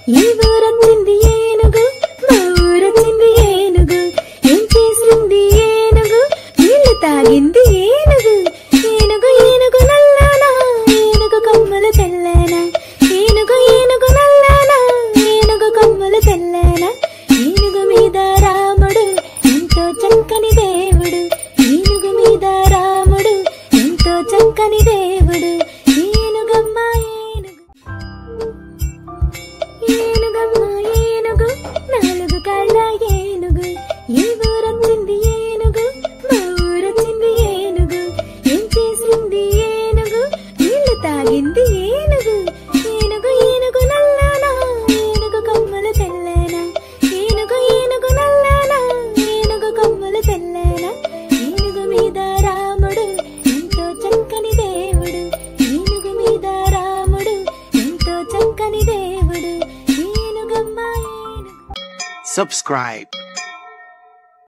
ఈ ఊరొచ్చింది ఏనుగు, మా ఊరొచ్చింది ఏనుగు. ఏం చేసింది ఏనుగు, నీళ్లు తాగింది ఏనుగు. ఏనుగు ఏనుగు నల్లానా, ఏనుగు కొమ్మలు తెల్లానా. ఏనుగు ఏనుగు నల్లానా, ఏనుగు కొమ్మలు తెల్లానా. ఏనుగు మీద రాముడు ఎంతో చక్కని దేవుడు. ఏనుగు మీద రాముడు ఎంతో చక్కని దేవుడు. ఏనుగమ్మ ఏనుగు, ఏనుగమ్మ ఏనుగు, నాలుగు కాళ్ళ ఏనుగు. ఈ ఊరొచ్చింది ఏనుగు, మా ఊరొచ్చింది ఏనుగు. ఏం చేసింది ఏనుగు, నీళ్లు తాగింది ఏనుగు. ఏనుగు ఏనుగు నల్లానా, ఏనుగు కొమ్మలు తెల్లానా. ఏనుగు ఏనుగు నల్లానా, ఏనుగు కొమ్మలు తెల్లానా. ఏనుగు మీద రాముడు ఎంతో చక్కని దేవుడు. ఏనుగు మీద రాముడు ఎంతో చక్కని దేవుడు. ఏనుగమ్మ ఏనుగు. Subscribe.